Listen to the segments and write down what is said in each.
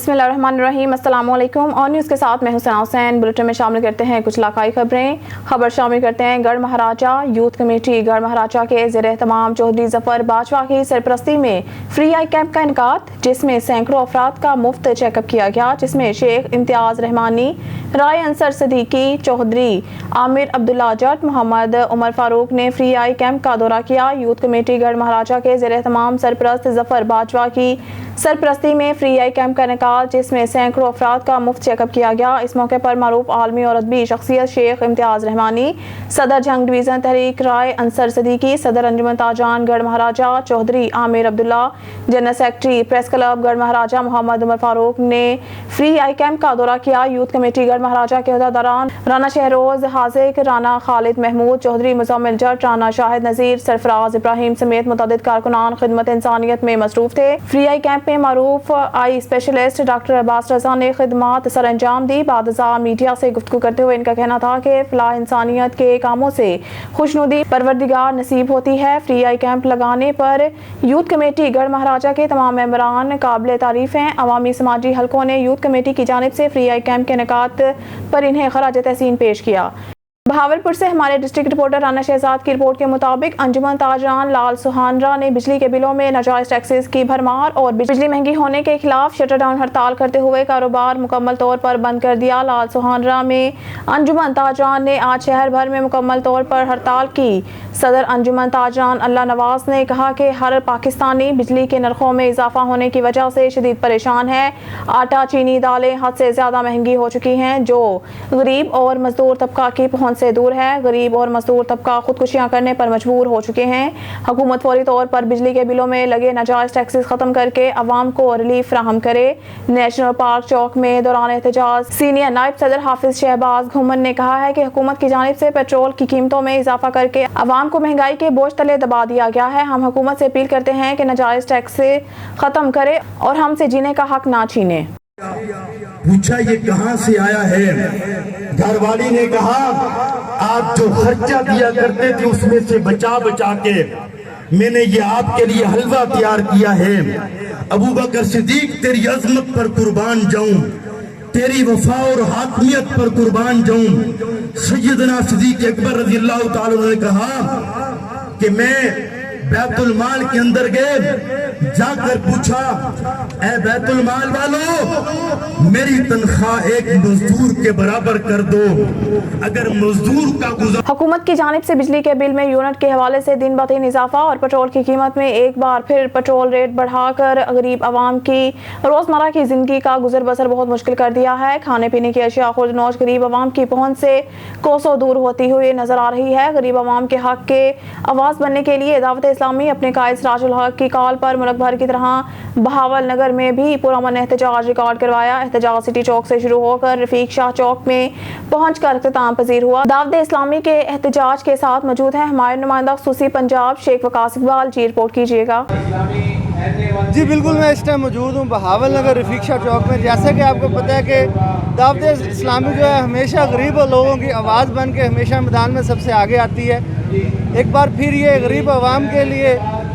बिस्मिल्लाहिर्रहमानिर्रहीम। अस्सलाम वालेकुम। और न्यूज़ के साथ मैं हुसैन हुसैन। बुलेटिन में शामिल करते हैं कुछ इलाकाई खबरें। खबर शामिल करते हैं गढ़ महाराजा यूथ कमेटी गढ़ महाराजा के ज़ेर एहतमाम चौधरी ज़फ़र बाजवा की सरपरस्ती में फ्री आई कैंप का इनकाद, जिसमें सैकड़ों अफराद का मुफ्त चेकअप किया गया, जिसमें शेख इम्तियाज़ रहमानी, राय अंसर सदीकी, चौधरी आमिर अब्दुल्ला जट, मोहम्मद उमर फारूक ने फ्री आई कैंप का दौरा किया। यूथ कमेटी गढ़ महाराजा के ज़ेर एहतमाम सरपरस्त ज़फ़र बाजवा की सरपरस्ती में फ्री आई कैंप का इनकाद, जिसमें सैकड़ों अफराद का मुफ्त चेकअप किया गया। इस मौके पर मारूफ आलमी और अदबी शख्सियत शेख इम्तियाज़ रहमानी, सदर जंग डिवीज़न तहरीक राय अंसर सदीकी, सदर अंजुमन ताजान Garh Maharaja Chaudhry Amir Abdullah, general secretary press club Garh Maharaja Mohammad Umar Farooq ने फ्री आई कैंप का दौरा किया। यूथ कमेटी गढ़ महाराजा के अहदेदारान राना शहरोज हाजिक, राना खालिद महमूद, चौधरी मुजम्मिल जट, राना शाहिद नज़ीर, सरफराज इब्राहिम समेत मुतअद्दिद कारकुनान खिदमत इंसानियत में मसरूफ थे। फ्री आई कैंप में मारूफ आई स्पेशलिस्ट डॉक्टर अब्बास रजा ने खिदमत सर अंजाम दी। बादशाह मीडिया से गुफ्तगू करते हुए इनका कहना था कि फलाह इंसानियत के कामों से खुशनुदी परवरदिगार नसीब होती है। फ्री आई कैंप लगाने पर यूथ कमेटी गढ़ महाराजा के तमाम मेंबरान काबिल तारीफ हैं। अवामी समाजी हलकों ने यूथ कमेटी की जानिब से फ्री आई कैंप के इनेकाद पर इन्हें खराज तहसीन पेश किया। बहावलपुर से हमारे डिस्ट्रिक्ट रिपोर्टर राना शहजाद की रिपोर्ट के मुताबिक अंजुमन ताजरान लाल सुहानरा ने बिजली के बिलों में नाजायज टैक्सेस की भरमार और बिजली महंगी होने के खिलाफ शटर डाउन हड़ताल करते हुए कारोबार मुकम्मल तौर पर बंद कर दिया। लाल सुहानरा में अंजुमन ताजरान ने आज शहर भर में मुकम्मल तौर पर हड़ताल की। सदर अंजुमन ताजरान अल्लाह नवाज ने कहा कि हर पाकिस्तानी बिजली के नरखों में इजाफा होने की वजह से शदीद परेशान है। आटा, चीनी, दालें हद से ज़्यादा महंगी हो चुकी हैं, जो गरीब और मजदूर तबका की पहुँच से दूर है। गरीब और मजदूर तबका खुदकुशियां करने पर मजबूर हो चुके हैं। हुकूमत फौरी तौर पर बिजली के बिलों में लगे नाजायज टैक्सेस खत्म करके अवाम को रिलीफ फराहम करे। नेशनल पार्क चौक में दौरान एहतजाज सीनियर नायब सदर हाफिज शहबाज घुमन ने कहा है कि हुकूमत की जानिब से पेट्रोल की कीमतों में इजाफा करके अवाम को महंगाई के बोझ तले दबा दिया गया है। हम हुकूमत से अपील करते हैं कि नाजायज टैक्स खत्म करे और हमसे जीने का हक ना छीने। पूछा ये कहां से आया है? घरवाली ने कहा आप जो खर्चा दिया करते थे उसमें से बचा बचा के मैंने ये आपके लिए हलवा तैयार किया है। अबू बकर सिद्दीक तेरी अजमत पर कुर्बान जाऊं, तेरी वफा और हाकमियत पर कुर्बान जाऊं। सैयदना सिद्दीक अकबर रज़ी अल्लाह तआला ने कहा कि मैं बैतुल माल के अंदर गए, जाकर पूछा ऐ बैतुल माल वालों, मेरी तनख्वाह एक मजदूर के बराबर कर दो। अगर मजदूर का गुज़ारा। हुकूमत की जानिब से बिजली के बिल में यूनिट के हवाले से दिन ब दिन इजाफा और पेट्रोल की कीमत में एक बार फिर पेट्रोल रेट बढ़ाकर गरीब आवाम की रोजमर्रा की जिंदगी का गुजर बसर बहुत मुश्किल कर दिया है। खाने पीने की अशिया खुद नौश गरीब आवाम की पहुंच से कोसों दूर होती हुई नजर आ रही है। गरीब आवाम के हक के आवाज बनने के लिए दावत इस्लामी अपने कायद सिराजुल हक की कॉल पर मुल्क भर की तरह बहावल नगर में भी पुरअमन एहतजाज रिकॉर्ड करवाया। एहतजाज सिटी चौक से शुरू होकर रफीक शाह चौक में पहुंचकर इख्तिताम पजीर हुआ। दावत इस्लामी के एहतजाज के साथ मौजूद हैं हमारे नुमाइंदा खसूसी पंजाब शेख वकास इकबाल जी, रिपोर्ट कीजिएगा। जी बिल्कुल, मैं इस टाइम मौजूद हूँ बहावल नगर रफीक शाह चौक में। जैसा कि आपको पता है कि दावत इस्लामी जो है हमेशा गरीब लोगों की आवाज़ बन के हमेशा मैदान में सबसे आगे आती है। एक बार फिर ये गरीब आवाम के लिए,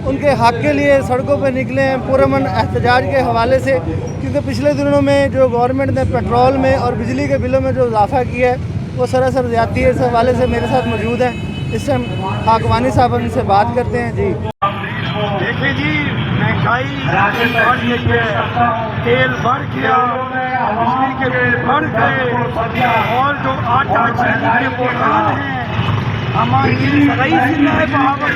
उनके हक के लिए सड़कों पर निकले हैं पुरअमन एहतजाज के हवाले से, क्योंकि पिछले दिनों में जो गवर्नमेंट ने पेट्रोल में और बिजली के बिलों में जो इजाफा किया है वो सरासर ज़्यादती है। इस हवाले से मेरे साथ मौजूद हैं इस टाइम हाकवानी साहब, उनसे बात करते हैं। जी देखिए जी, महंगाई बढ़ गई है, तेल बढ़ गया, बिजली के बिल बढ़ गए और जो आटा चीनी के बहरान हैं हमारी सही जिला है बहावल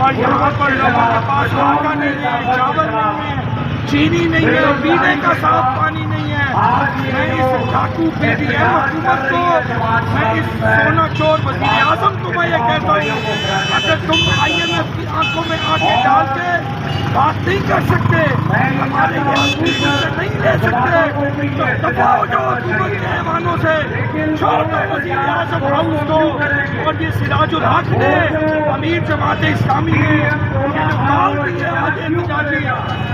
और यहाँ पर लोगों के पास आटा नहीं है, चावल नहीं है, चीनी नहीं है, पीने का साफ पानी नहीं है। मैं इस डाकू पीडीएम हुकूमत को, मैं इस सोना चोर वज़ीर आज़म को मैं ये कहता हूँ, अगर तुम IMF की आंखों में आंखें डाल के बात नहीं कर सकते, हमारे नहीं ले सकते, तो दफा हो जाओ हुकूमत के ऐवानों से, छोड़ दो वज़ीर आज़म हाउस को। और ये सिराजुल हक ने, अमीर जमात इस्लामी ने ये जो कॉल दी है आज एहतजाजी,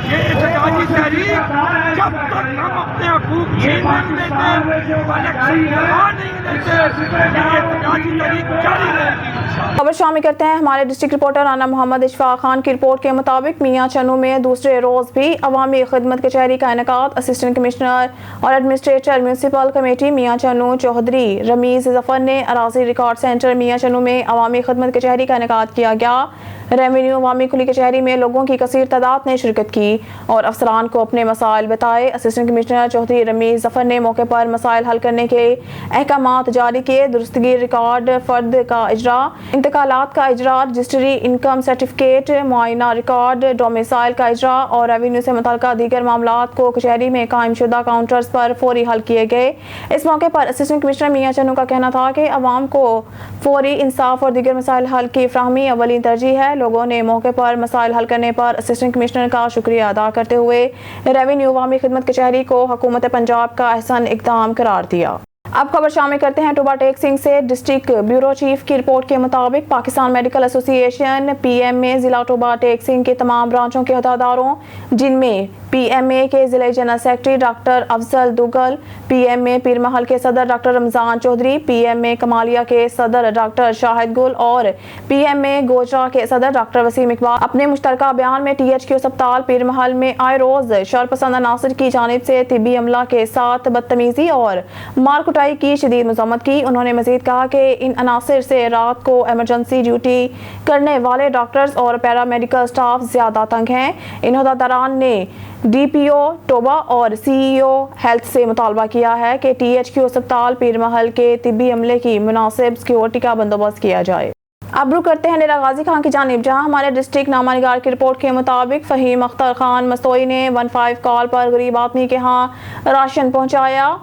ये احتجاجی تحریک جب تک ہم اپنے حقوق چھین نہیں لیتے، الیکشن کروا نہیں دیتے، یہ احتجاجی تحریک جاری رہے گی۔ خبر شامل کرتے ہیں ہمارے ڈسٹرکٹ رپورٹر رانا محمد اشفاق خان کی رپورٹ کے مطابق میاں چنو میں دوسرے روز بھی عوامی خدمت کچہری کا انعقاد۔ اسسٹنٹ کمشنر اور ایڈمنسٹریٹر میونسپل کمیٹی میاں چنو چودھری رمیز ظفر نے اراضی ریکارڈ سینٹر میاں چنو میں عوامی خدمت کچہری کا انعقاد کیا گیا۔ ریونیو عوامی کھلی کچہری میں لوگوں کی کثیر تعداد نے شرکت کی اور افسران کو اپنے مسائل بتائے۔ اسسٹنٹ کمشنر چودھری رمیز ظفر نے موقع پر مسائل حل کرنے کے احکامات جاری کیے۔ درستگی ریکارڈ فرد کا اجرا، انتقالات کا اجرا، رجسٹری، انکم سرٹیفکیٹ، معائنہ ریکارڈ، ڈومیسائل کا اجرا اور ریونیو سے متعلقہ دیگر معاملات کو کچہری میں قائم شدہ کاؤنٹرز پر فوری حل کیے گئے۔ اس موقع پر اسسٹنٹ کمشنر میاں چنو کا کہنا تھا کہ عوام کو فوری انصاف اور دیگر مسائل حل کی فراہمی اولین ترجیح ہے۔ لوگوں نے موقع پر مسائل حل کرنے پر اسسٹنٹ کمشنر کا شکریہ ادا کرتے ہوئے ریونیو عوامی خدمت کچہری کو حکومت پنجاب کا احسن اقدام قرار دیا۔ اب خبر شامل کرتے ہیں ٹوبا ٹیکسنگ سے۔ ڈسٹرکٹ بیورو چیف کی رپورٹ کے مطابق پاکستان میڈیکل ایسوسی ایشن پی ایم اے ضلع ٹوبا ٹیکسنگ کے تمام برانچوں کے عہدیداروں، جن میں پی ایم اے کے ضلع جنرل سیکرٹری ڈاکٹر افضل دوگل، پی ایم اے پیر محل کے صدر ڈاکٹر رمضان چودھری، پی ایم اے کمالیہ کے صدر ڈاکٹر شاہد گل اور پی ایم اے گوجرا کے صدر ڈاکٹر وسیم اقبال اپنے مشترکہ بیان میں ٹی ایچ کیو اسپتال پیر محل میں آئے روز شرپسند عناصر کی جانب سے طبی عملہ کے ساتھ بدتمیزی اور مار کٹائی کی شدید مذمت کی۔ انہوں نے مزید کہا کہ ان عناصر سے رات کو ایمرجنسی ڈیوٹی کرنے والے ڈاکٹرز اور پیرا میڈیکل سٹاف زیادہ تنگ ہیں۔ ان عہدیداران نے ڈی پی او ٹوبا اور سی ای او ہیلتھ سے مطالبہ کیا ہے کہ ٹی ایچ کیو اسپتال پیر محل کے طبی عملے کی مناسب سیکیورٹی کا بندوبست کیا جائے۔ اب رخ کرتے ہیں ڈیرہ غازی خان کی جانب، جہاں ہمارے ڈسٹرکٹ نامہ نگار کی رپورٹ کے مطابق فہیم اختر خان مستوئی نے 15 کال پر غریب آدمی کے ہاں راشن پہنچایا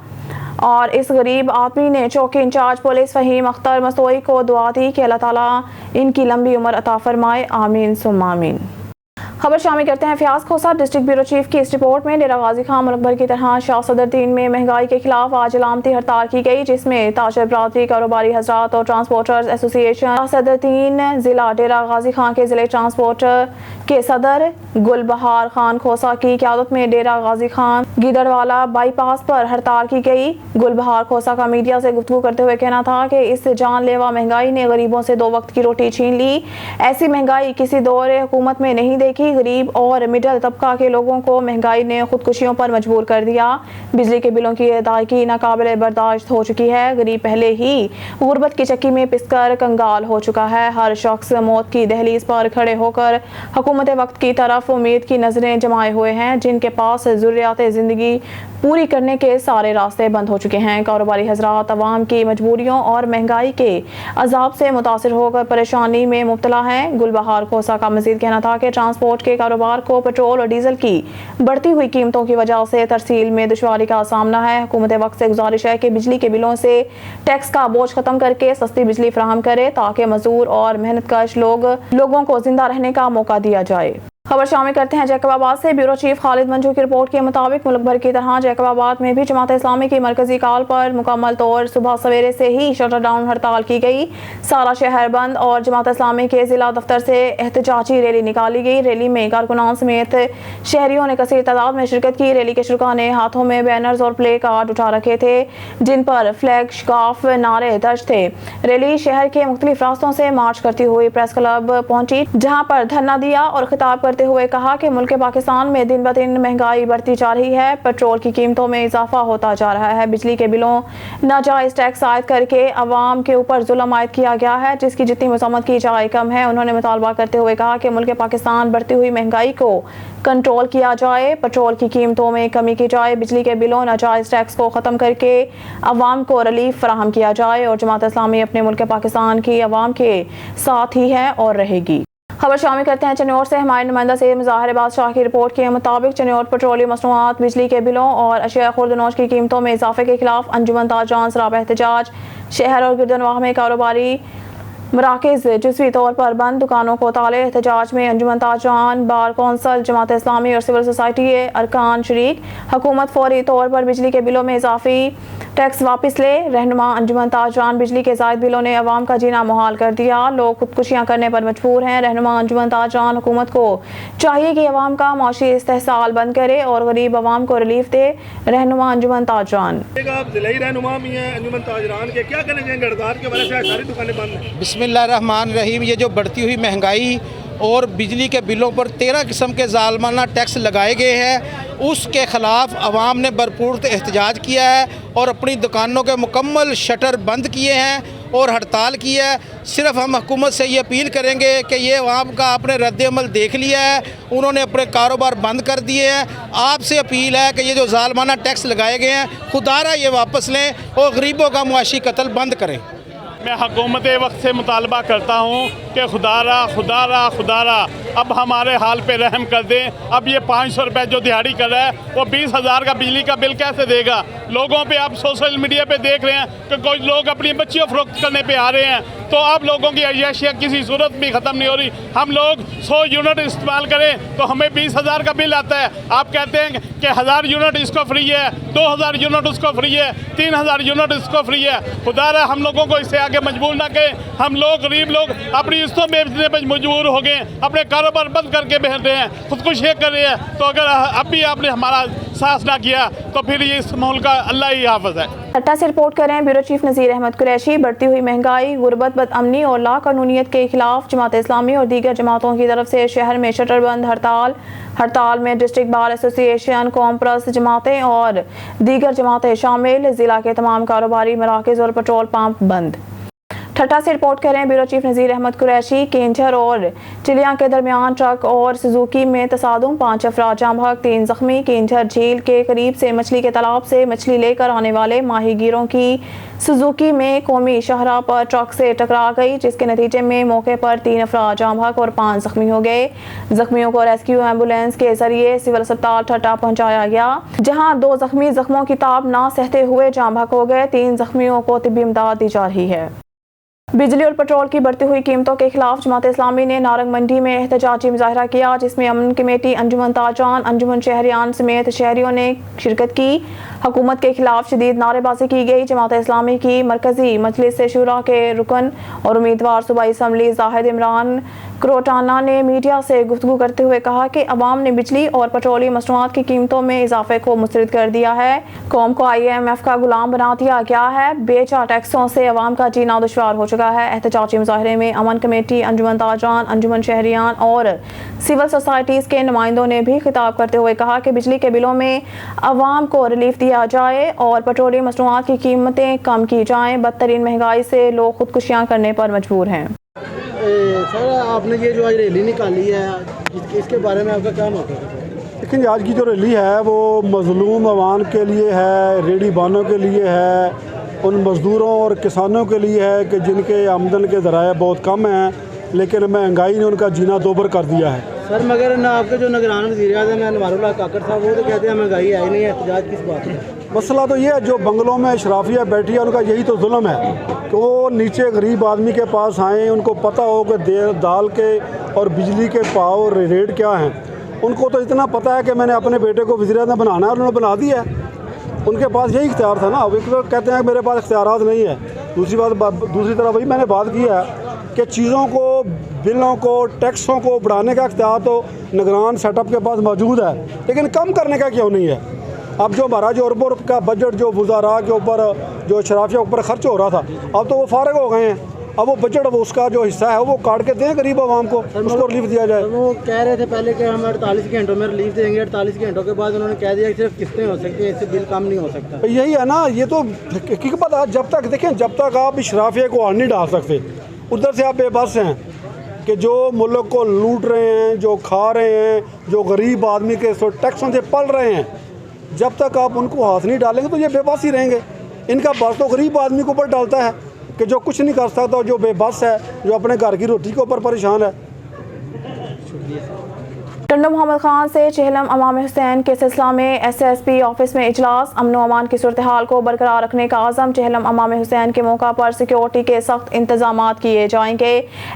اور اس غریب آدمی نے چوکی انچارج پولیس فہیم اختر مستوئی کو دعا دی کہ اللہ تعالیٰ ان کی لمبی عمر عطا فرمائے، آمین ثم آمین۔ خبر شامل کرتے ہیں Fayyaz Khosa district bureau chief کی اس رپورٹ میں۔ ڈیرہ غازی خان ملک بھر کی طرح شاہ صدر دین میں مہنگائی کے خلاف آج علامتی ہڑتال کی گئی، جس میں تاجر برادری، کاروباری حضرات اور ٹرانسپورٹرز ایسوسی ایشن شاہ صدر دین ضلع ڈیرہ غازی خان کے ضلع ٹرانسپورٹر کے صدر گل بہار خان کھوسہ کی قیادت میں ڈیرہ غازی خان گیدڑوالا بائی پاس پر ہڑتال کی گئی۔ گل بہار کھوسہ کا میڈیا سے گفتگو کرتے ہوئے کہنا تھا کہ اس جان لیوا مہنگائی نے غریبوں سے 2 وقت کی روٹی چھین لی۔ ایسی مہنگائی کسی دور حکومت میں نہیں دیکھی۔ غریب اور مڈل طبقہ کے لوگوں کو مہنگائی نے خودکشیوں پر مجبور کر دیا۔ بجلی کے بلوں کی ادائیگی ناقابل برداشت ہو چکی ہے۔ غریب پہلے ہی غربت کی چکی میں پس کر کنگال ہو چکا ہے۔ ہر شخص موت کی دہلیز پر کھڑے ہو کر حکومت وقت کی طرف امید کی نظریں جمائے ہوئے ہیں، جن کے پاس ضروریات زندگی پوری کرنے کے سارے راستے بند ہو چکے ہیں۔ کاروباری حضرات عوام کی مجبوریوں اور مہنگائی کے عذاب سے متاثر ہو کر پریشانی میں مبتلا ہیں۔ گل بہار کھوسہ کا مزید کہنا تھا کہ ٹرانسپورٹ کے کاروبار کو پیٹرول اور ڈیزل کی بڑھتی ہوئی قیمتوں کی وجہ سے ترسیل میں دشواری کا سامنا ہے۔ حکومت وقت سے گزارش ہے کہ بجلی کے بلوں سے ٹیکس کا بوجھ ختم کر کے سستی بجلی فراہم کرے تاکہ مزدور اور محنت کش لوگوں کو زندہ رہنے کا موقع دیا جائے۔ خبر شامل کرتے ہیں جیکب آباد سے۔ بیورو چیف خالد منجو کی رپورٹ کے مطابق ملک بھر کی طرح جیکب آباد میں بھی جماعت اسلامی کی مرکزی کال پر مکمل طور صبح سویرے سے ہی شٹر ڈاؤن ہڑتال کی گئی۔ سارا شہر بند اور جماعت اسلامی کے ضلع دفتر سے احتجاجی ریلی نکالی گئی۔ ریلی میں کارکنان سمیت شہریوں نے کثیر تعداد میں شرکت کی۔ ریلی کے شرکاء نے ہاتھوں میں بینرز اور پلے کارڈ اٹھا رکھے تھے جن پر فلیگ شکاف نعرے درج تھے۔ ریلی شہر کے مختلف راستوں سے مارچ کرتی ہوئی پریس کلب پہنچی، جہاں پر دھرنا دیا اور خطاب کرتے ہوئے کہا کہ ملک پاکستان میں دن بدن مہنگائی بڑھتی جا رہی ہے، پیٹرول کی قیمتوں میں اضافہ ہوتا جا رہا ہے، بجلی کے بلوں ناجائز ٹیکس عائد کر کے عوام کے اوپر ظلم عائد کیا گیا ہے جس کی جتنی مذمت کی جائے کم ہے۔ انہوں نے مطالبہ کرتے ہوئے کہا کہ ملک پاکستان بڑھتی ہوئی مہنگائی کو کنٹرول کیا جائے، پیٹرول کی قیمتوں میں کمی کی جائے، بجلی کے بلوں ناجائز ٹیکس کو ختم کر کے عوام کو ریلیف فراہم کیا جائے اور جماعت اسلامی اپنے ملک پاکستان کی عوام کے ساتھ ہی ہے اور رہے گی۔ خبر شامل کرتے ہیں چنور سے۔ ہمارے نمائندہ سے مظاہر بادشاہ کی رپورٹ کے مطابق چنور پیٹرولیم مصنوعات، بجلی کے بلوں اور اشیاء خوردنوش کی قیمتوں میں اضافے کے خلاف انجمن تاجران سراپا احتجاج۔ شہر اور گردنواہ میں کاروباری مراکز جزوی طور پر بند، دکانوں کو تالے۔ احتجاج میں انجمن تاجران، بار کونسل، جماعت اسلامی اور سول سوسائٹی ارکان شریک۔ حکومت فوری طور پر بجلی کے بلوں میں اضافی टैक्स वापस ले, रहनुमा अंजुमन ताजरान। बिजली के ज़ायद बिलों ने अवाम का जीना मुहाल कर दिया, लोग खुदकुशियाँ करने पर मजबूर हैं। रहनुमा अंजुमन ताजरान हुकूमत को चाहिए कि अवाम का मौशी इस्तेहसाल बंद करे और गरीब अवाम को रिलीफ दे। रहनुमा अंजुमन ताजरान। आप ज़िलाई रहनुमा भी हैं अंजुमन ताजरान के, क्या कहना चाहेंगे? हड़ताल के वजह से सारी दुकानें बंद हैं। बिस्मिल्लाहिर्रहमानिर्रहीम। ये जो बढ़ती हुई महंगाई और बिजली के बिलों पर 13 किस्म के ज़ालमाना टैक्स लगाए गए हैं, उसके ख़िलाफ़ अवाम ने भरपूर एहतजाज किया है और अपनी दुकानों के मुकम्मल शटर बंद किए हैं और हड़ताल की है। सिर्फ हम हुकूमत से ये अपील करेंगे कि ये अवाम का आपने रद्द-ए-अमल देख लिया है, उन्होंने अपने कारोबार बंद कर दिए हैं। आपसे अपील है कि ये जो ज़ालमाना टैक्स लगाए गए हैं, खुदारा ये वापस लें और गरीबों का मुआशी कत्ल बंद करें। मैं हुकूमत वक्त से मुतालबा करता हूँ कि खुदारा खुदारा खुदारा अब हमारे हाल पे रहम कर दें। अब ये 500 रुपये जो दिहाड़ी कर रहा है वो 20,000 का बिजली का बिल कैसे देगा? लोगों पे आप सोशल मीडिया पे देख रहे हैं कि कोई लोग अपनी बच्चियों फरोख्त करने पे आ रहे हैं, तो अब लोगों की अय्याशियाँ किसी सूरत भी ख़त्म नहीं हो रही। हम लोग 100 यूनिट इस्तेमाल करें तो हमें 20,000 का बिल आता है। आप कहते हैं कि 1000 यूनिट इसको फ्री है, 2000 यूनिट उसको फ्री है, 3000 यूनिट इसको फ्री है। खुदारा हम लोगों को इससे आगे मजबूर ना करें। हम लोग गरीब लोग अपनी किस्तों बेचने पर मजबूर हो गए, अपने कारोबार बंद करके बैठ रहे हैं, खुदकुशी कर रहे हैं। तो अगर अब भी आपने हमारा साथ ना किया तो फिर ये इस माहौल का अल्लाह ही हाफ़िज़ है। ठट्टा से रिपोर्ट करें ब्यूरो चीफ नज़ीर अहमद कुरैशी। बढ़ती हुई महंगाई, गुर्बत, बदअमनी और लाकानूनियत के खिलाफ जमात इस्लामी और दीगर जमातों की तरफ से शहर में शटर बंद हड़ताल में डिस्ट्रिक्ट बार एसोसिएशन, कौम परस्त जमातें और दीगर जमातें शामिल। ज़िला के तमाम कारोबारी मराकज़ और पेट्रोल पंप बंद। ठट्टा से रिपोर्ट करें ब्यूरो चीफ नज़ीर अहमद कुरैशी। केंझर और चिलिया के दरमियान ट्रक और सुजुकी में तसादुम, 5 अफराद जाम बहक, 3 ज़ख्मी। केंझर झील के करीब से मछली के तालाब से मछली लेकर आने वाले माहीगीरों की सुजुकी में कौमी शाहराह पर ट्रक से टकरा गई, जिसके नतीजे में मौके पर 3 अफराद जाम बहक और 5 ज़ख्मी हो गए। ज़ख्मियों को रेस्क्यू एम्बुलेंस के जरिए सिविल अस्पताल ठट्टा पहुंचाया गया, जहां 2 ज़ख्मी ज़ख्मों की ताब ना सहते हुए जाम बहक हो गए। 3 ज़ख्मियों को तिब्बी इमदाद दी जा रही है। बिजली और पेट्रोल की बढ़ती हुई कीमतों के खिलाफ जमात इस्लामी ने नारंग मंडी में एहतजाजी मुजाहरा किया, जिसमें अमन कमेटी, अंजुमन ताजरान, अंजुमन शहरियान समेत शहरियों ने शिरकत की। हुकूमत के खिलाफ शदीद नारेबाजी की गई। जमात इस्लामी की मरकजी मजलिस शुरा के रुकन और उम्मीदवार सूबाई असम्बली जाहिद इमरान क्रोटाना ने मीडिया से गुफ्तगू करते हुए कहा कि अवाम ने बिजली और पेट्रोलियम मसनूआत की कीमतों में इजाफे को मुस्तरद कर दिया है। कौम को IMF का गुलाम बना दिया गया है। बेचा टैक्सों से अवाम का जीना दुश्वार हो चुका है। एहतजाजी मुजाहरे में अमन कमेटी, अंजुमन ताजरान, अंजुमन शहरियान और सिविल सोसाइटीज़ के नुमाइंदों ने भी खिताब करते हुए कहा कि बिजली के बिलों में अवाम को रिलीफ दिया जाए और पेट्रोलियम मसनूआत की कीमतें कम की जाएँ। बदतरीन महंगाई से लोग खुदकुशियाँ करने पर मजबूर हैं। सर, आपने ये जो आज रैली निकाली है, इसके बारे में आपका क्या मौक़िफ़ है? लेकिन आज की जो रैली है वो मज़लूम अवाम के लिए है, रेडी बानों के लिए है, उन मज़दूरों और किसानों के लिए है कि जिनके आमदन के ज़राए बहुत कम हैं, लेकिन महंगाई ने उनका जीना दोबर कर दिया है। सर, मगर ना आपके जो निगरान वज़ीर-ए-आज़म हैं अनवारुल्लाह काकड़ साहब, वो तो कहते हैं महंगाई आई नहीं है। एहतजाज किस बात है? मसला तो ये है, जो बंगलों में अशराफिया बैठी है उनका यही तो जुल्म है कि वो नीचे गरीब आदमी के पास आएँ, उनको पता हो कि दाल के और बिजली के भाव रेट क्या हैं। उनको तो इतना पता है कि मैंने अपने बेटे को वज़ीर-ए-आज़म बनाना है, उन्होंने बना दिया है। उनके पास यही इख्तियार था ना। वो कहते हैं कि मेरे पास इख्तियारात नहीं है। दूसरी तरफ वही मैंने बात की है कि चीज़ों को, बिलों को, टैक्सों को बढ़ाने का इख्तियार तो निगरान सेटअप के पास मौजूद है, लेकिन कम करने का क्यों नहीं है? अब जो हमारा जो अरबों रुपये का बजट जो वज़ारा के ऊपर, जो शराफिया के ऊपर खर्च हो रहा था, अब तो वो फारग हो गए हैं। अब वो बजट, वो उसका जो हिस्सा है वो काट के दें गरीब आवाम को, उसको रिलीफ दिया जाए। वो कह रहे थे पहले कि हम 48 घंटों में रिलीफ देंगे। 48 घंटों के बाद उन्होंने कह दिया कि सिर्फ किस्तें हो सकती हैं, इससे बिल कम नहीं हो सकता। यही है ना, ये तो हकीकत है। जब तक देखें, जब तक आप शराफिया को हाथ नहीं डाल सकते, उधर से आप बेबस हैं कि जो मुल्क को लूट रहे हैं, जो खा रहे हैं, जो गरीब आदमी के टैक्सों से पल रहे हैं, जब तक आप उनको हाथ नहीं डालेंगे तो ये बेबस ही रहेंगे। इनका बस तो गरीब आदमी के ऊपर डालता है कि जो कुछ नहीं कर सकता, जो बेबस है, जो अपने घर की रोटी के ऊपर परेशान है। टंडो मोहम्मद खान से चेहलम अमाम हुसैन के सिलसिला में SSP ऑफिस में इजलास। अमन अमान की सूरत हाल को बरकरार रखने का आज़म। चेहलम अमाम हुसैन के मौका पर सिक्योरिटी के सख्त इंतजाम किए जाएंगे।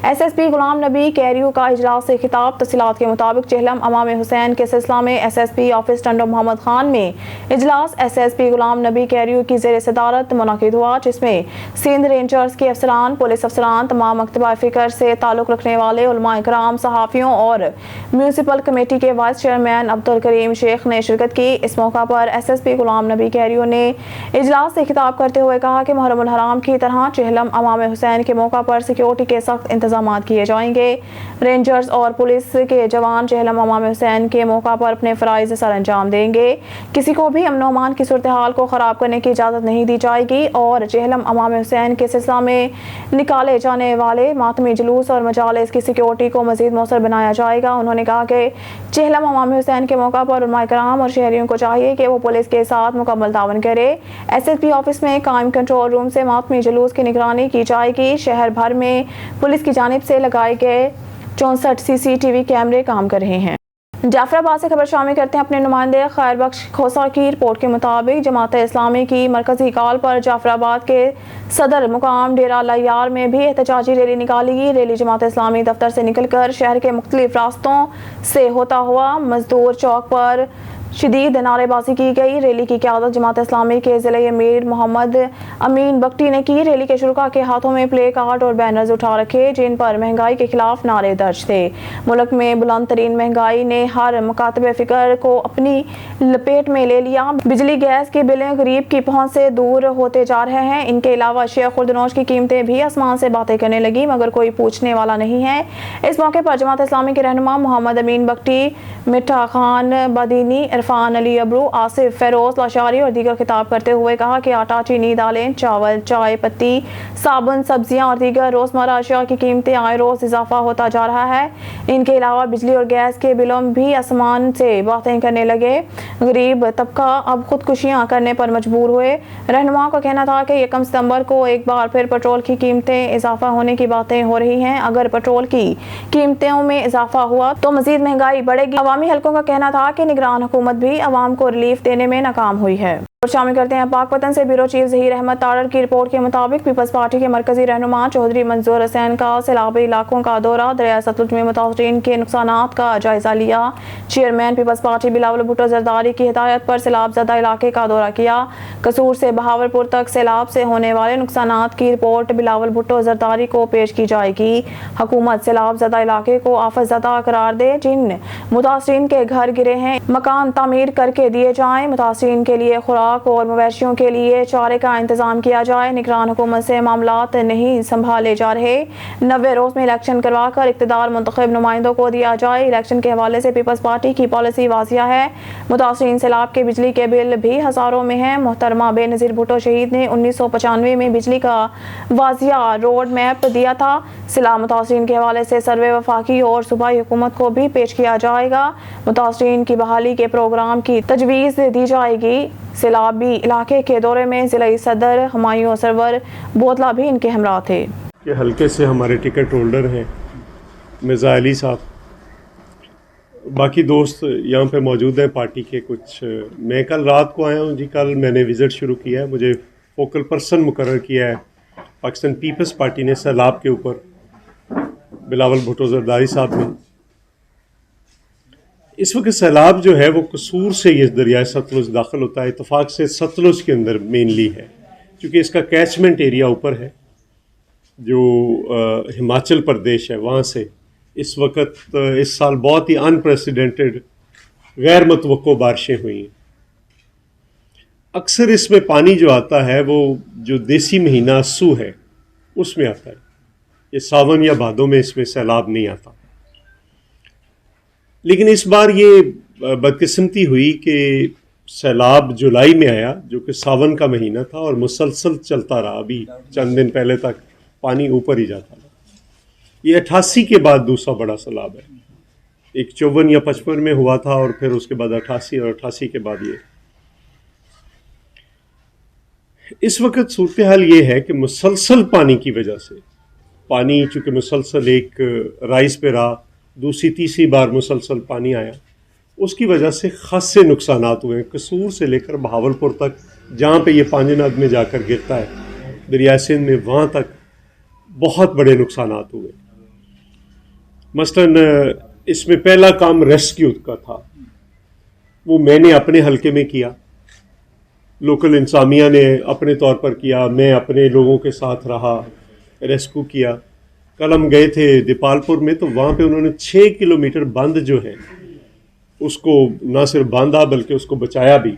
SSP गुलाम नबी कैरियो का इजलास से खिताब। तफसीलात के मुताबिक चेहलम अमाम हुसैन के सिलसिला में SSP ऑफिस टंडो मोहम्मद खान में इजलास SSP गुलाम नबी कैरियो की ज़ेर सदारत मुनक़िद हुआ, जिसमें सिंध रेंजर्स के अफसरान, पुलिस अफसरान, तमाम मकतबा फ़िक्र से ताल्लुक़ रखने वाले उलमा इकराम, सहाफ़ियों और म्यूनसिपल कमेटी के वाइस चेयरमैन अब्दुल करीम शेख ने शिरकत की। इस मौका पर SSP गुलाम नबी कैरियो ने इजलास से खिताब करते हुए कहा कि मुहर्रम उल हराम की तरह चेहलम अमाम हुसैन के मौका पर सिक्योरिटी के सख्त इंतजाम किए जाएंगे। रेंजर्स और पुलिस के जवान चेहलम अमाम हुसैन के मौका पर अपने फ़राइज़ सर अंजाम देंगे। किसी को भी अमन अमान की सूरत हाल को ख़राब करने की इजाज़त नहीं दी जाएगी और चेहलम अमाम हुसैन के सिलसिला में निकाले जाने वाले मातमी जुलूस और मजालिस की सिक्योरिटी को मज़ीद मौसर बनाया जाएगा। उन्होंने कहा कि चेहलम अमाम हुसैन के मौका पर उलमा इकराम और शहरियों को चाहिए कि वो पुलिस के साथ मुकम्मल तावन करे। SSP ऑफिस में कायम कंट्रोल रूम से मातमी जुलूस की निगरानी की जाएगी। शहर भर में पुलिस की जानिब से लगाए गए 64 CCTV कैमरे काम कर रहे हैं। जाफराबाद से खबर शामिल करते हैं अपने नुमाइंदे खैर बख्श खोसा की रिपोर्ट के मुताबिक जमात इस्लामी की मरकजी कॉल पर जाफराबाद के सदर मुकाम डेरा लैयार में भी एहतजाजी रैली निकाली गई। रैली जमात इस्लामी दफ्तर से निकलकर शहर के मुख्तलिफ रास्तों से होता हुआ मजदूर चौक पर शदीद नारेबाजी की गई। रैली की क़यादत जमात इस्लामी के ज़िले अमीर मोहम्मद अमीन बख्टी ने की। रैली के शुरुका के हाथों में प्ले कार्ड और बैनर्स उठा रखे जिन पर महंगाई के खिलाफ नारे दर्ज थे। मुल्क में बुलंद तरीन महंगाई ने हर मुकातबे फ़िक्र को अपनी लपेट में ले लिया। बिजली गैस के बिलें गरीब की पहुँच से दूर होते जा रहे हैं। इनके अलावा अशिया खुर्दनोश की कीमतें भी आसमान से बातें करने लगी मगर कोई पूछने वाला नहीं है। इस मौके पर जमात इस्लामी के रहनुमा मोहम्मद अमीन बख्टी, मिठा खान बदीनी, इरफान अली अबरू, आसिफ फेरोज लाशारी और दीगर खिताब करते हुए कहा कि आटा, चीनी, दालें, चावल, चाय पत्ती, साबुन, सब्जियां और दीगर रोजमर्रा अशिया की कीमतें आए रोज इजाफा होता जा रहा है। इनके अलावा बिजली और गैस के बिलों भी आसमान से बातें करने लगे। गरीब तबका अब खुदकुशियां करने पर मजबूर हुए। रहनुमा का कहना था कि 1 सितंबर को एक बार फिर पेट्रोल की कीमतें इजाफा होने की बातें हो रही हैं। अगर पेट्रोल की कीमतों में इजाफा हुआ तो मजीद महंगाई बढ़ेगी। अवामी हलकों का कहना था कि निगरान हुकूमत भी अवाम को रिलीफ देने में नाकाम हुई है। और शामिल करते हैं पाकपतन से ब्यूरो चीफ ज़हीर अहमद तारड़ की रिपोर्ट के मुताबिक पीपल्स पार्टी के मरकजी रहनुमा चौधरी मंजूर हुसैन का सैलाबी इलाकों का दौरा, दरिया सतलुज में मुतासरीन के नुकसानात का जायजा लिया। चेयरमैन पीपल्स पार्टी बिलावल भुट्टो जरदारी की हिदायत पर सैलाब ज़दा इलाके का दौरा किया। कसूर से बहावलपुर तक सैलाब से होने वाले नुकसानात की रिपोर्ट बिलावल भुट्टो जरदारी को पेश की जाएगी। हुकूमत सैलाब ज़दा इलाके को आफत ज़दा करार दे। जिन मुतासरीन के घर गिरे हैं मकान तामीर करके दिए जाएं। मुतासरीन के लिए खुराक और मवेशियों के लिए चारे का इंतजाम किया जाए। निगरान हुकूमत से मामलात नहीं संभाले जा रहे। 90 रोज में इलेक्शन करवा कर इक़्तिदार मुंतखब नुमाइंदों को दिया जाए। इलेक्शन के हवाले से पीपल्स पार्टी की पॉलिसी वाजिया है। मुतासरीन सैलाब के बिजली के बिल भी हज़ारों में हैं। मोहतरमा बेनज़ीर भुट्टो शहीद ने 1995 में बिजली का वाजिया रोड मैप दिया था। सैलाब मुतासरीन के हवाले से सर्वे वफाकी और सूबाई हुकूमत को भी पेश किया जाएगा। मुतासरीन की बहाली के प्रोग्राम की तजवीज़ दी जाएगी। सैलाबी इलाके के दौरे में ज़िला सदर हुमायूं सरवर बोतला भी इनके हमरा थे। के हल्के से हमारे टिकट होल्डर हैं मिर्ज़ा अली साहब, बाकी दोस्त यहाँ पे मौजूद हैं पार्टी के कुछ। मैं कल रात को आया हूँ जी। कल मैंने विज़िट शुरू किया है। मुझे फोकल पर्सन मुकर्रर किया है पाकिस्तान पीपल्स पार्टी ने सैलाब के ऊपर बिलावल भुट्टो जरदारी साहब ने। इस वक्त सैलाब जो है वो कसूर से ये दरिया सतलुज दाखिल होता है। इत्तफाक से सतलुज के अंदर मेनली है क्योंकि इसका कैचमेंट एरिया ऊपर है जो हिमाचल प्रदेश है। वहाँ से इस वक्त इस साल बहुत ही अनप्रेसिडेंटेड गैर मतवक्को बारिशें हुई हैं। अक्सर इसमें पानी जो आता है वो जो देसी महीना अस्सू है उसमें आता है। ये सावन या भादों में इसमें सैलाब नहीं आता। लेकिन इस बार ये बदकिस्मती हुई कि सैलाब जुलाई में आया जो कि सावन का महीना था और मुसलसल चलता रहा। अभी चंद दिन पहले तक पानी ऊपर ही जाता रहा। ये 88 के बाद दूसरा बड़ा सैलाब है। एक 54 या 55 में हुआ था और फिर उसके बाद 88 और 88 के बाद ये। इस वक्त सूरत हाल ये है कि मुसलसल पानी की वजह से, पानी चूँकि मुसलसल एक राइज पे रहा, दूसरी तीसरी बार मुसलसल पानी आया, उसकी वजह से खासे नुकसानात हुए हैं। कसूर से लेकर बहावलपुर तक, जहाँ पे ये पांजनाद में जाकर गिरता है दरिया सिंध में, वहाँ तक बहुत बड़े नुकसानात हुए। मसलन इसमें पहला काम रेस्क्यू का था, वो मैंने अपने हलके में किया, लोकल इंसामिया ने अपने तौर पर किया, मैं अपने लोगों के साथ रहा, रेस्क्यू किया। कल हम गए थे दीपालपुर में, तो वहाँ पे उन्होंने 6 किलोमीटर बंद जो है उसको ना सिर्फ बांधा बल्कि उसको बचाया भी,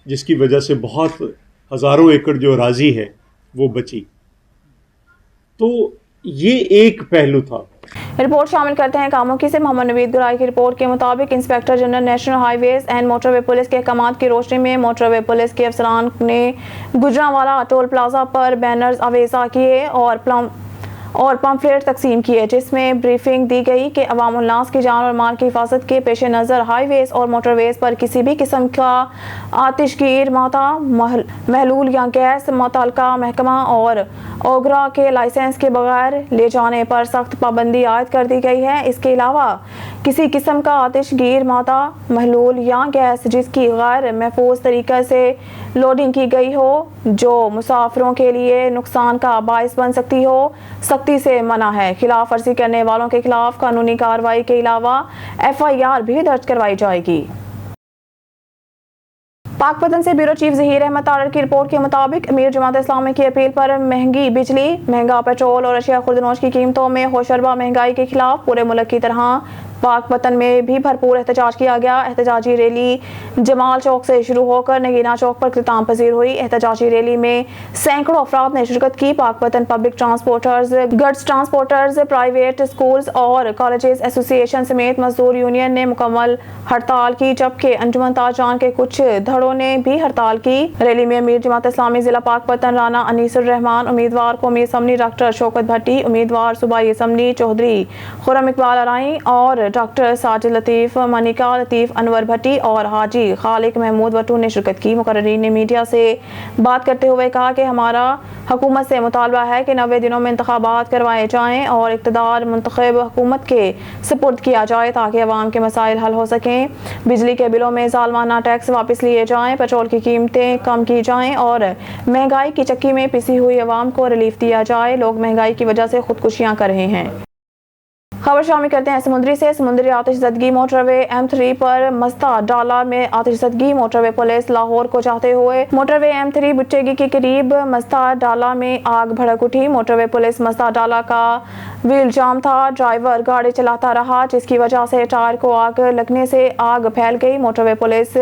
जिसकी वजह से बहुत हज़ारों एकड़ जो अराजी है वो बची। तो ये एक पहलू था। रिपोर्ट शामिल करते हैं कामुकी से। मोहम्मद नवीद गुराई की रिपोर्ट के मुताबिक inspector general national highways and motorway police के अहकाम की रोशनी में मोटरवे पुलिस के अफसरान ने गुजरांवाला टोल प्लाजा पर बैनर्स अवेजा किए और पम्फलेट तकसीम किए, जिसमें ब्रीफिंग दी गई कि अवामुल नास की जान और माल की हिफाजत के पेश नज़र हाईवेज और मोटरवेज पर किसी भी किस्म का आतिशगीर मादा, महलूल या गैस मुतल्लिका महकमा और ओगरा के लाइसेंस के बगैर ले जाने पर सख्त पाबंदी आयद कर दी गई है। इसके अलावा किसी किस्म का आतिशगीर मादा, महलूल या गैस जिसकी गैर महफूज तरीके से लोडिंग की गई हो, जो मुसाफिरों के लिए नुकसान का बायस बन सकती हो, सख्ती से मना है। खिलाफ वर्जी करने वालों के खिलाफ कानूनी कार्रवाई के अलावा FIR भी दर्ज करवाई जाएगी। पाकपतन से ब्यूरो चीफ ज़हीर अहमद तारड़ की रिपोर्ट के मुताबिक अमीर जमात इस्लामी की अपील पर महंगी बिजली, महंगा पेट्रोल और अशिया खुर्दनोश की कीमतों में होशरबा महंगाई के खिलाफ पूरे मुल्क की तरह पाकपतन में भी भरपूर एहतजाज किया गया। एहतजाजी रैली जमाल चौक से शुरू होकर नगीना चौक पर इख्तिताम पजीर हुई। एहतजाजी रैली में सैकड़ों अफराद ने शिरकत की। Pakpattan public transporters, gods transporters, private schools और कॉलेजेस एसोसिएशन समेत मजदूर यूनियन ने मुकम्मल हड़ताल की, जबकि अंजुमन ताजरान के कुछ धड़ों ने भी हड़ताल की। रैली में अमीर जमात इस्लामी जिला पाकपतन राना अनीसुर रहमान, उम्मीदवार कौमी असम्बली डॉक्टर शौकत भट्टी, उम्मीदवार सूबाई असम्बली चौधरी खुर्रम इकबाल अराई और डॉक्टर साजिद लतीफ़, मनिका लतीफ़, अनवर भट्टी और हाजी खालिक महमूद वटू ने शिरकत की। मुकर्रीन ने मीडिया से बात करते हुए कहा कि हमारा हुकूमत से मुतालबा है कि 90 दिनों में इंतखाबात करवाए जाएँ और इक़्तिदार मुंतखब हुकूमत के सुपुर्द किया जाए ताकि अवाम के मसाइल हल हो सकें। बिजली के बिलों में ज़ालमाना टैक्स वापस लिए जाएँ, पेट्रोल की कीमतें कम की जाएँ और महंगाई की चक्की में पिसी हुई अवाम को रिलीफ दिया जाए। लोग महंगाई की वजह से खुदकुशियाँ कर रहे हैं। खबर शामिल करते हैं समुद्री से। समुद्री आतिशज़दगी मोटरवे M3 पर मस्ता डाला में आतिशज़दगी। मोटरवे पुलिस लाहौर को जाते हुए मोटरवे M3 बुट्टेगी के करीब मस्ता डाला में आग भड़क उठी। मोटरवे पुलिस मस्ता डाला का व्हील जाम था, ड्राइवर गाड़ी चलाता रहा, जिसकी वजह से टायर को आग लगने से आग फैल गई। मोटरवे पुलिस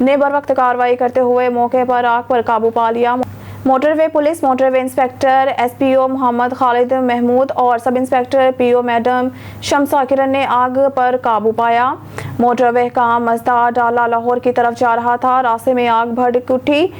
ने बर वक्त कार्रवाई करते हुए मौके पर आग पर काबू पा लिया। Motorway police motorway inspector SPO Mohammad Khalid Mahmood और sub inspector PO madam Shamsa Kiran ने आग पर काबू पाया। मोटरवे का मस्ता डाला लाहौर की तरफ जा रहा था, रास्ते में आग भड़क उठी।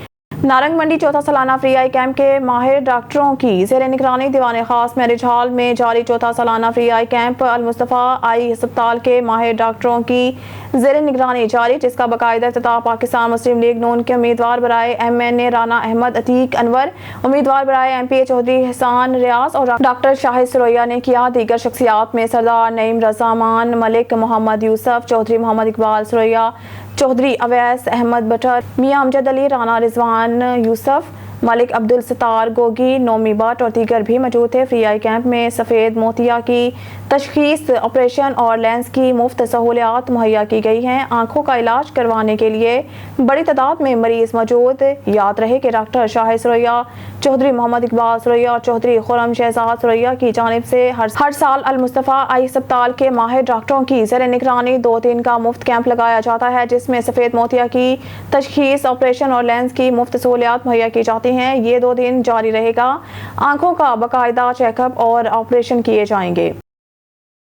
नारंग मंडी चौथा सालाना फ्री आई कैंप के माहिर डॉक्टरों की ज़ेर निगरानी दीवान खास मैरिज हॉल में जारी चौथा सालाना फ्री आई कैंप अल मुस्तफ़ा आई अस्पताल के माहिर डॉक्टरों की ज़ेर निगरानी जारी, जिसका बाकायदा इफ्तिताह पाकिस्तान मुस्लिम लीग नून के उम्मीदवार बराए MNA राना अहमद अतीक अनवर, उम्मीदवार बराए MPA चौधरी एहसान रियाज और डॉक्टर शाहिद सरोया ने किया। दीगर शख्सियात में सरदार नईम रज़ामान मलिक, मोहम्मद यूसुफ चौधरी, मोहम्मद इकबाल सरोया चौधरी, अवैस अहमद बटर, मियां अमजद अली, राना रिजवान यूसुफ, मलिक अब्दुल सत्तार गोगी, नोमी बट और दीगर भी मौजूद थे। फ्री आई कैंप में सफ़ेद मोतिया की तशखीस, ऑपरेशन और लेंस की मुफ्त सहूलियात मुहैया की गई हैं। आंखों का इलाज करवाने के लिए बड़ी तादाद में मरीज मौजूद। याद रहे कि डॉक्टर शाहिद सरोया चौधरी, मोहम्मद इकबाल सरोया और चौधरी खुर्रम शहजाद सरोया की जानिब से हर साल अल मुस्तफ़ा आई अस्पताल के माहिर डॉक्टरों की ज़ेर निगरानी 2 दिन का मुफ्त कैंप लगाया जाता है, जिसमें सफ़ेद मोतिया की तशखीस, ऑपरेशन और लेंस की मुफ्त सहूलियात मुहैया की जाती हैं। ये 2 दिन जारी रहेगा। आंखों का बाकायदा चेकअप और ऑपरेशन किए जाएंगे।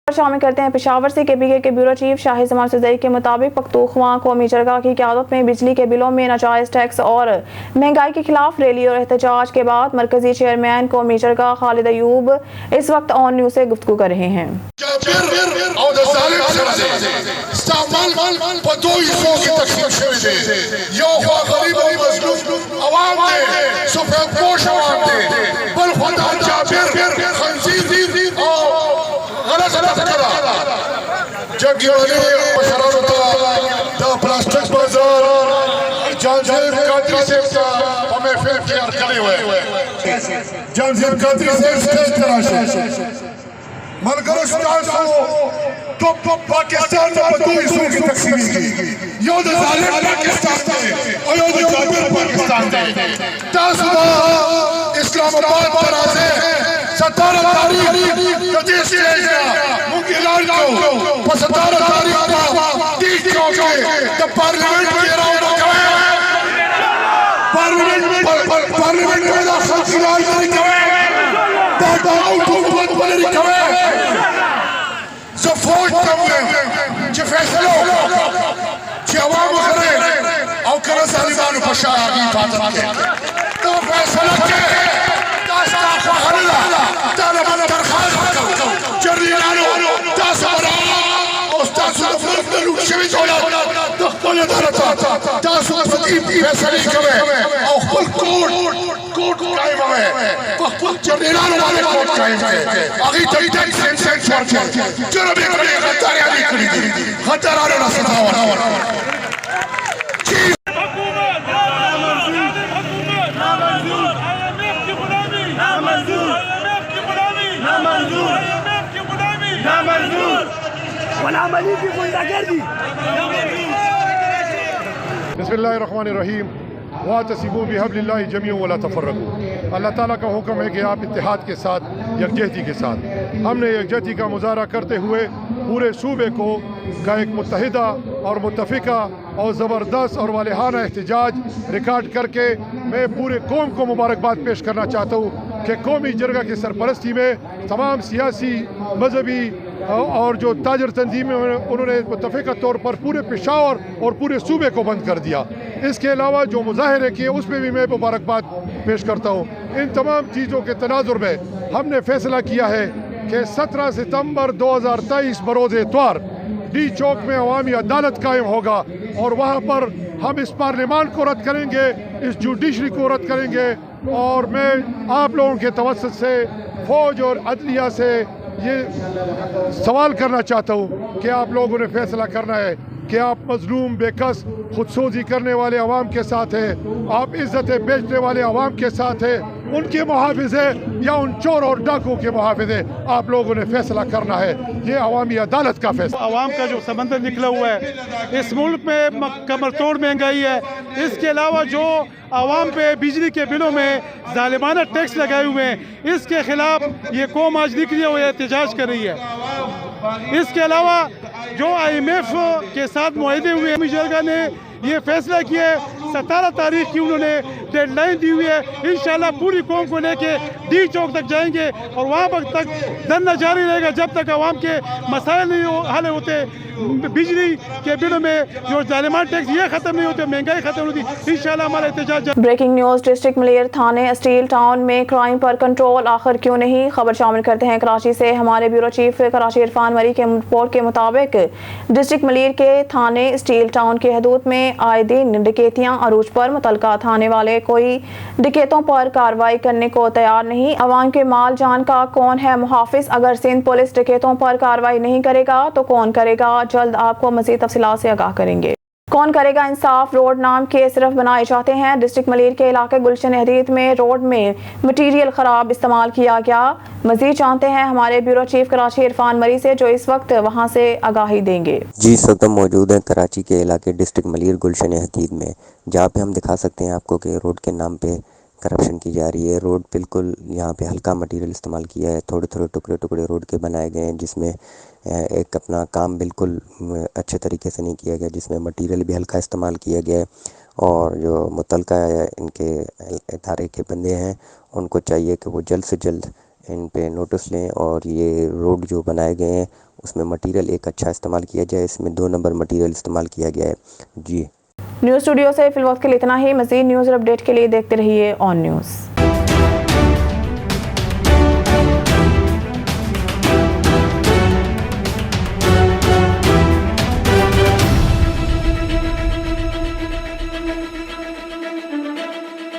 शामिल करते हैं पेशावर से। KPK के ब्यूरो चीफ शाहिद जमान सुज़ई के मुताबिक पख्तूनख्वा कौमी जरगा की क़यादत में बिजली के बिलों में नाजायज़ टैक्स और महंगाई के खिलाफ रैली और एहतजाज के बाद मरकजी चेयरमैन कौमी जरगा खालिद अयूब इस वक्त ऑन न्यूज़ से गुफ्तगू कर रहे हैं। جگیوالی مشرارتا دا پلاسٹک بازار جانزیب قادری صاحب کا ہمیں فلم تیار کرے ہوئے جانزیب قادری صاحب سٹیج تراشے من کرو ستاسو تو پاکستان میں بدوئی سو کی تقسیمی کی یو دا ظالم پاکستان دے اور یو دا جابر پاکستان دے تاسو دا اسلام آباد پر آزے 17 تاریخ کجی سٹیج کا مونگی اعلان کو پر 17 تاریخ کا 30 چوکے دا پارلیمنٹ میں راؤنڈ کوئے پارلیمنٹ میں دا خلق اعلان کری کوئے دا آؤٹو بلد بلری کوئے جو فوج تمہیں جو فیصلہ جو عوام کرے او کرے ظالمان پشا آگی حفاظت کے تو فیصلہ کے تاستا خواہر اللہ طالبان برخواست کرو جرینانو تاسا برا استاسو دفرق میں لوٹ شوی جولا دخل ادارتا تاسو فتیب فیصلی کرے او خل کوٹ قائم ہوئے خل جرینانو والے کوٹ قائم ہوئے آگی تک سین شوار کے جرم ایک بڑی غداری آلی کری دی غدارانو نصداور بسم اللہ الرحمن الرحیم وَاعْتَصِمُوا بِحَبْلِ اللَّهِ جَمِيعًا وَلَا تَفَرَّقُوا اللہ تعالیٰ کا حکم ہے کہ آپ اتحاد کے ساتھ یکجہتی کے ساتھ ہم نے یکجہتی کا مظاہرہ کرتے ہوئے پورے صوبے کو کا ایک متحدہ اور متفقہ اور زبردست اور والہانہ احتجاج ریکارڈ کر کے میں پورے قوم کو مبارکباد پیش کرنا چاہتا ہوں کہ قومی جرگہ کی سرپرستی میں تمام سیاسی مذہبی اور جو تاجر تنظیمیں انہوں نے متفقہ طور پر پورے پشاور اور پورے صوبے کو بند کر دیا. اس کے علاوہ جو مظاہرے کیے اس میں بھی میں مبارکباد پیش کرتا ہوں. ان تمام چیزوں کے تناظر میں ہم نے فیصلہ کیا ہے کہ 17 ستمبر 2023 بروز اتوار ڈی چوک میں عوامی عدالت قائم ہوگا اور وہاں پر ہم اس پارلیمان کو رد کریں گے, اس جوڈیشری کو رد کریں گے. اور میں آپ لوگوں کے توسط سے فوج اور عدلیہ سے یہ سوال کرنا چاہتا ہوں کہ آپ لوگوں نے فیصلہ کرنا ہے کہ آپ مظلوم بے کس خودسوزی کرنے والے عوام کے ساتھ ہیں, آپ عزتیں بیچنے والے عوام کے ساتھ ہیں, ان کے محافظ ہیں یا ان چور اور ڈاکوں کے محافظ ہیں. آپ لوگوں نے فیصلہ کرنا ہے, یہ عوامی عدالت کا فیصلہ. عوام کا جو سمندر نکلا ہوا ہے, اس ملک میں کمر توڑ مہنگائی ہے, اس کے علاوہ جو عوام پہ بجلی کے بلوں میں ظالمانہ ٹیکس لگائے ہوئے ہیں, اس کے خلاف یہ قوم آج نکلی ہوئی احتجاج کر رہی ہے. اس کے علاوہ جو IMF کے ساتھ معاہدے ہوئے ہیں, جرگہ نے یہ فیصلہ کیا ہے 17 تاریخ کی انہوں نے ڈیڈ لائن دی ہوئی ہے. انشاءاللہ پوری قوم کو لے کے ڈی چوک تک جائیں گے اور وہاں تک دھرنا جاری رہے گا جب تک عوام کے مسائل نہیں حل ہوتے. بجلی کے بلوں میں جو ظالمان ٹیکس یہ ختم نہیں ہوتے, مہنگائی ختم ہوتی, انشاءاللہ ہمارا احتجاج. Breaking news. ڈسٹرکٹ ملیر تھانے اسٹیل ٹاؤن میں کرائم پر کنٹرول آخر کیوں نہیں, خبر شامل کرتے ہیں کراچی سے. ہمارے بیورو چیف کراچی عرفان مری کے رپورٹ کے مطابق ڈسٹرکٹ ملیر کے تھانے اسٹیل ٹاؤن کی حدود میں آئے دن ڈکیتیاں عروج پر. متعلقہ تھانے والے کوئی ڈکیتوں پر کارروائی کرنے کو تیار نہیں. عوام کے مال جان کا کون ہے محافظ؟ اگر سندھ پولیس ڈکیتوں پر کارروائی نہیں کرے گا تو کون کرے گا؟ جلد آپ کو مزید تفصیلات سے آگاہ کریں گے. کون کرے گا انصاف؟ روڈ نام کے صرف بنائے جاتے ہیں. ڈسٹرکٹ ملیر کے علاقے گلشن حدید میں روڈ میں مٹیریل خراب استعمال کیا گیا. مزید جانتے ہیں ہمارے بیورو چیف کراچی عرفان مری سے, جو اس وقت وہاں سے آگاہی دیں گے. جی, اس وقت ہم موجود ہیں کراچی کے علاقے ڈسٹرکٹ ملیر گلشن حدید میں, جہاں پہ ہم دکھا سکتے ہیں آپ کو کہ روڈ کے نام پہ کرپشن کی جا رہی ہے. روڈ بالکل یہاں پہ ہلکا مٹیریل استعمال کیا ہے, تھوڑے تھوڑے ٹکڑے روڈ کے بنائے گئے ہیں, جس میں ایک اپنا کام بالکل اچھے طریقے سے نہیں کیا گیا, جس میں مٹیریل بھی ہلکا استعمال کیا گیا ہے. اور جو متعلقہ ان کے ادارے کے بندے ہیں ان کو چاہیے کہ وہ جلد سے جلد ان پہ نوٹس لیں, اور یہ روڈ جو بنائے گئے ہیں اس میں مٹیریل ایک اچھا استعمال کیا جائے. اس میں 2 نمبر مٹیریل استعمال کیا گیا ہے. جی, نیوز اسٹوڈیو سے فی الوقت کے لیے اتنا ہی. مزید نیوز اور اپڈیٹ کے لیے دیکھتے رہیے آن نیوز.